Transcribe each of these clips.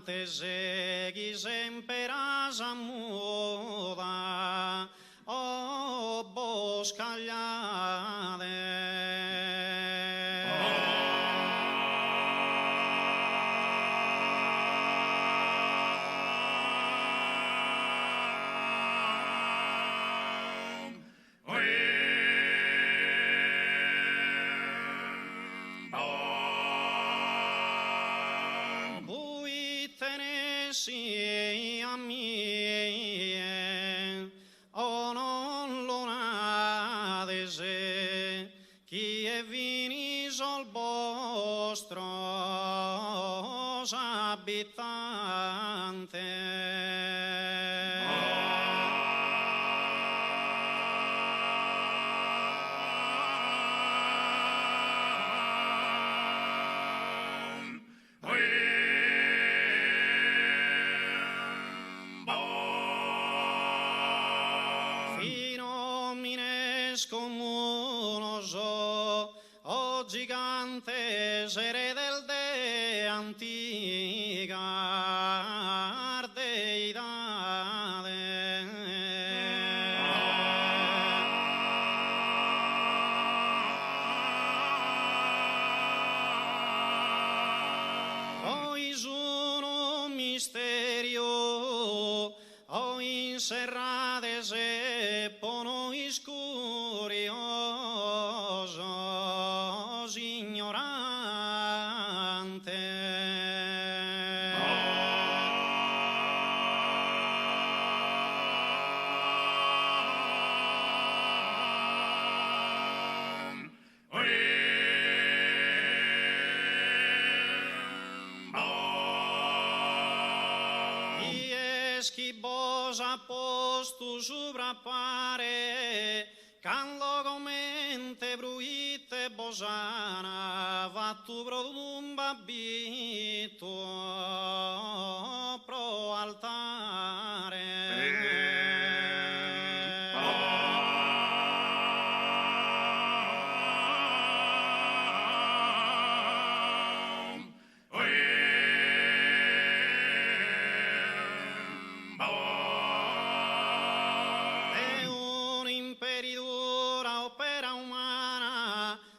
te segui sempre rasa muda, o boscagliate. Sì, a mie, o non l'onate se, chi è viniso il vostro abitante. Scomunoso, o gigante sere del de antica ardeidade. Poi sono misterio, o inserrate se pono curiosos ignorante. Y es que vos aposto soprappare, can comente bruite bosana, vattu pro un babbito pro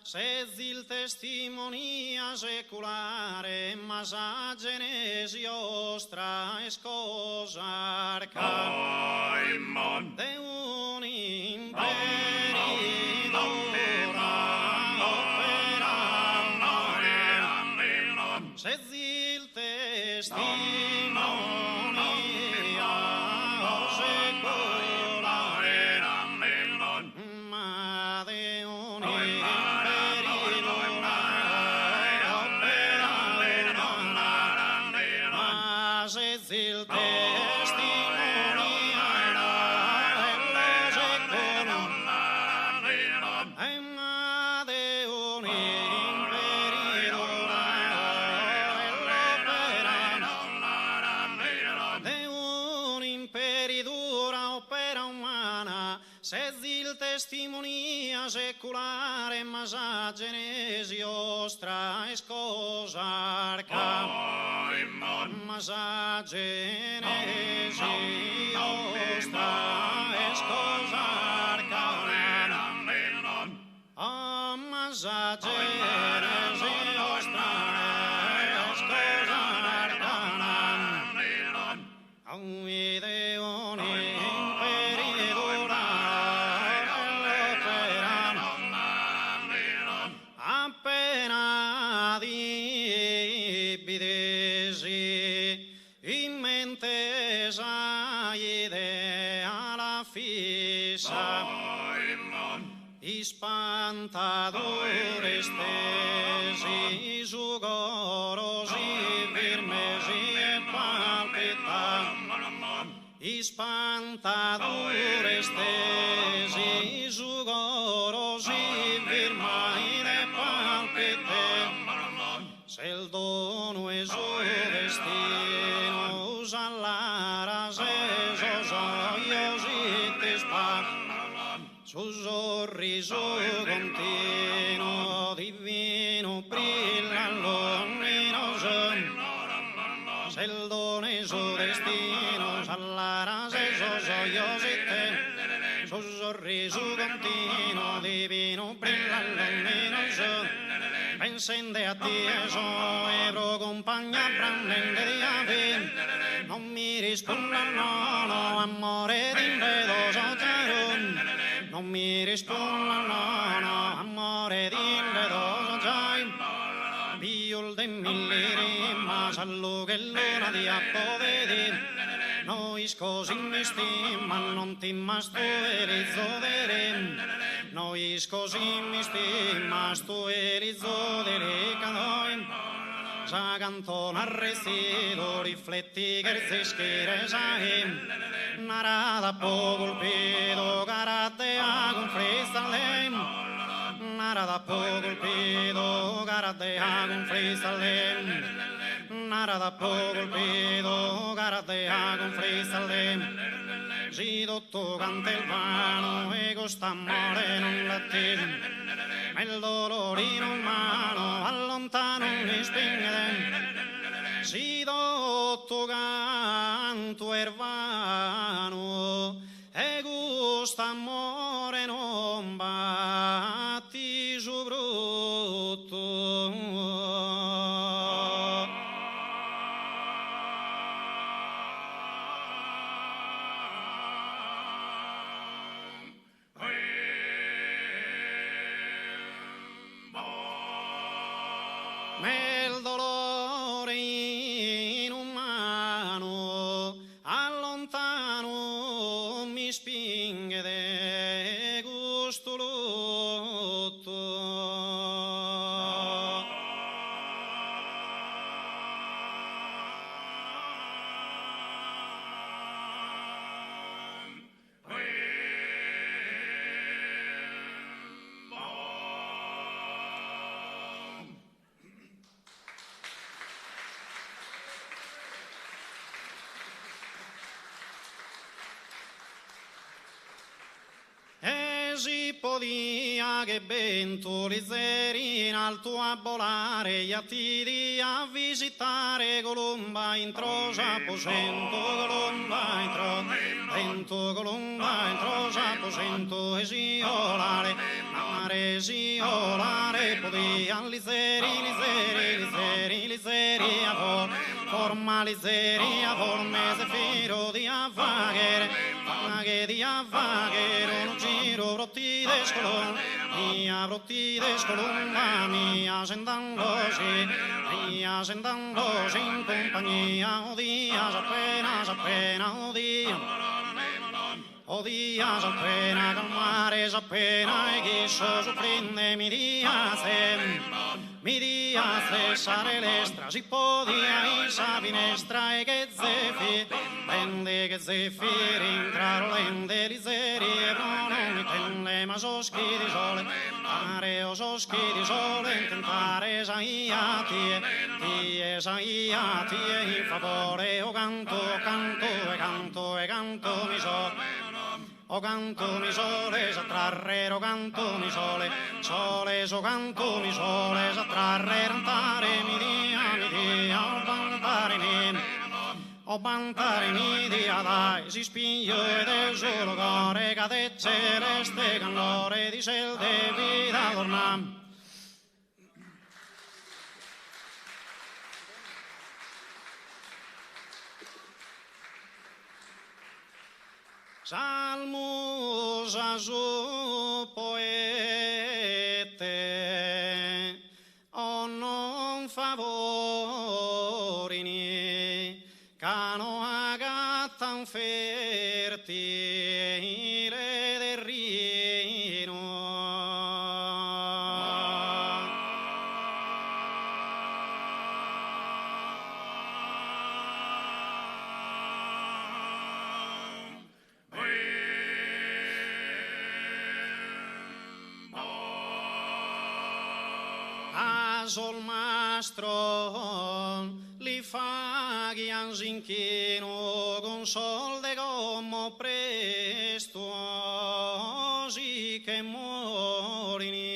se zil testimonia seculare, ma sa genesi ostra es cosa arcana de un imperidora opera, se zil testimonia seculare, ma de un il testimonia emma de un imperidora de un imperidora opera umana, se il testimonia seculare, ma sa genesi ostra es cosa arcana. Ma sa genesi ostra es cosa arcana. Ma sa genesi ostra es cosa arcana. De un imperidora appena dibidesi in mente sa idea la fissa, ispantadores tesi sugorosi firmesi e palpitan, ispantadores tesi sugorosi firmai e palpitan, se il dono è su destino usallara se sosoiosi ti spa, su sorriso continuo divino brilla luminoso, se il dono e su destino, sallara se sogliosità, su sorriso continuo, divino brilla luminoso, pensende a Dio, so ebro compagna brandente di ave, non mi rispondono, no, amore d'impedoso giaron, non mi rispondono, no, amore d'impedoso giaron, piul de milliri, ma sallo che l'una di appodedi, noi scosi mi stima, non ti masto eri zodere, noi scosi mi stima, stu eri zodere canoi, sa cantona restido, rifletti che zeschere sai, narada po colpido, caratea con freestyle, narada po colpido, caratea con freestyle, narada po colpido, caratea con freestyle, si dotto canta il vano e costa amore non l'attende, ma il dolorino umano allontano mi spinge, si dotto canto il vano e costa amore non batti su brutto. Nel dolore inumano allontano mi spinge de gusto lutto. Si podia che Bentolizzeri in alto a volare gli attidi a visitare Colomba in trosa aposento, Colomba in trosa, Colomba in trosa aposento e siolare, mare siolare podia lizzeri a forma lizzeri a forme zefiro di avvaghere, che di avvaghere un giro brotti d'escolon, mia sentandosi in compagnia, odias appena odias appena calmares appena e chiso soffrinde mi dia cessare l'estra, si podia isa finestra e che zeffi, prende che zeffi rintraro lente lizzeri e non tende ma soschi di sole, mare o soschi di sole, intentare saiati in favore o canto mi so. O canto mi sole, s'attrarre, o canto mi sole, so canto mi sole, s'attrarre, rantare mi dia, o bantare mi dia, dai, si spinge del solo cuore, cade celeste candore, di sel de vita tornam. Salmus a su poete, o non favorini, cano agattan fertile del rino. Sol mastro li faghian zinchino con solde come prestosi che morini.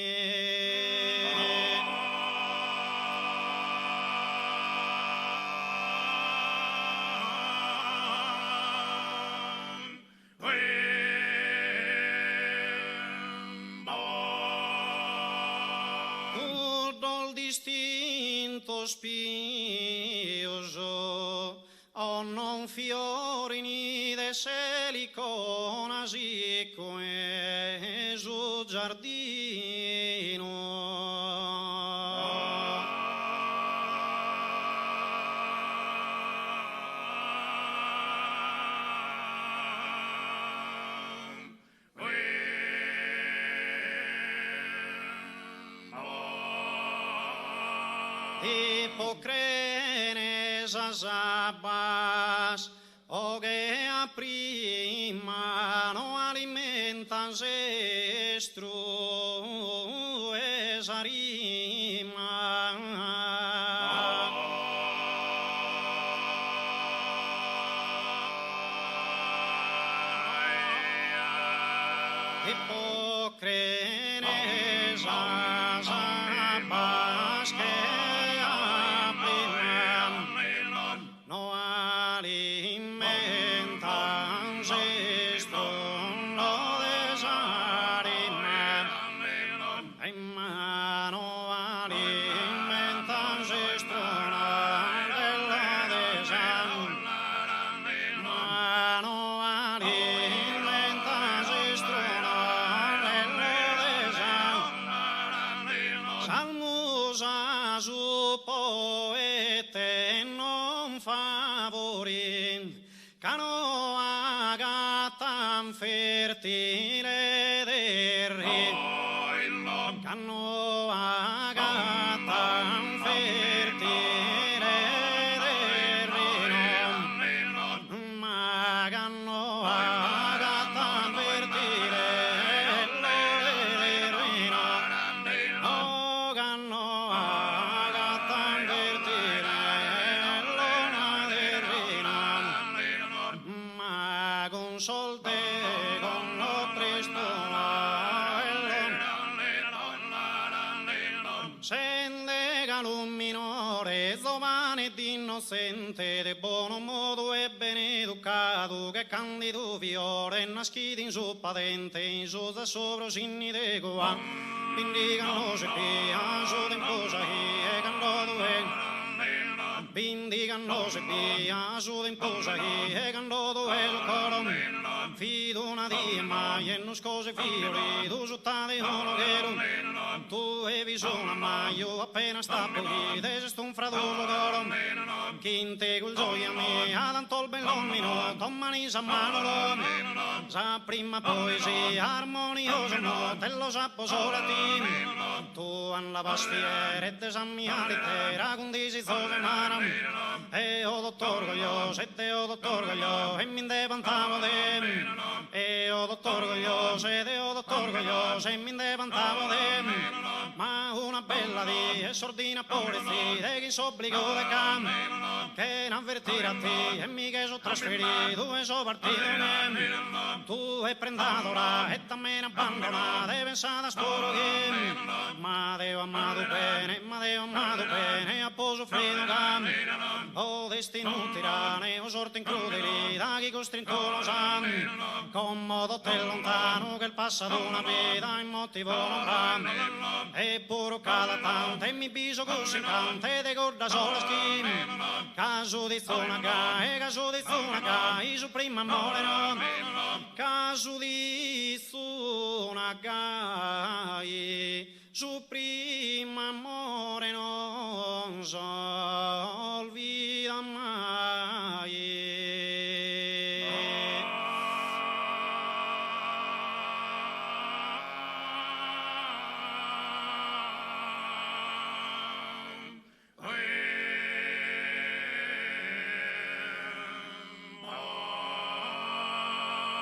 distinto spioso, o non fiori ni de selicona sique su giardino. Ipocrenes asabas, o que a prima no alimentan sestru esa rima. Ipocrenes asabas, que no alimentan esto, no desaniman, no alimentan esto, no desaniman, no alimentan esto, no desaniman. Salmos a su poete non favorin, cano aga tan fertile derri, cano aga tan fertile derri, ma cano aga tan fertile derri, no cano aga tan fertile con solte con lo presto sende un minore giovane ed innocente de buono modo e ben educato che candido fiore nascito in su patente in su da sopra sinni de goa bendigano se pia su tempo sahi e candodo bendigano se pia su tempo sahi e candodo e il coro fido una di mai e non scose fiori tu sottade uno che tu e visona ma io appena stappo lì desisto un fradulo coro chinte col gioia mia tanto il bell'omino domani sa mano sa prima poesia armoniosa no te lo sappo solo a te tu an la pastiera e te sa mia lettera con disi zove mara e o dottor Goglioso e te o dottor Goglioso e mi indevantavo de e o dottor Goglioso e te o dottor Goglioso e mi indevantavo de ma una bella di e sordina polizia e chi s'obbligò de cam che n'avvertire a te e mi che so trasferito e so partito tu hai prendato ora e también abbandonata e pensata a sporo che ma devo amato bene a poso freddo cam o destino tirane o sorte incrudeli da chi costrinto lo sa comodo te lontano che il passato una vita in motivo non va e puro cala tante e mi biso così tante de corda sola schim caso di zona ga i su prima amore no caso di zona ga i su prima amore non so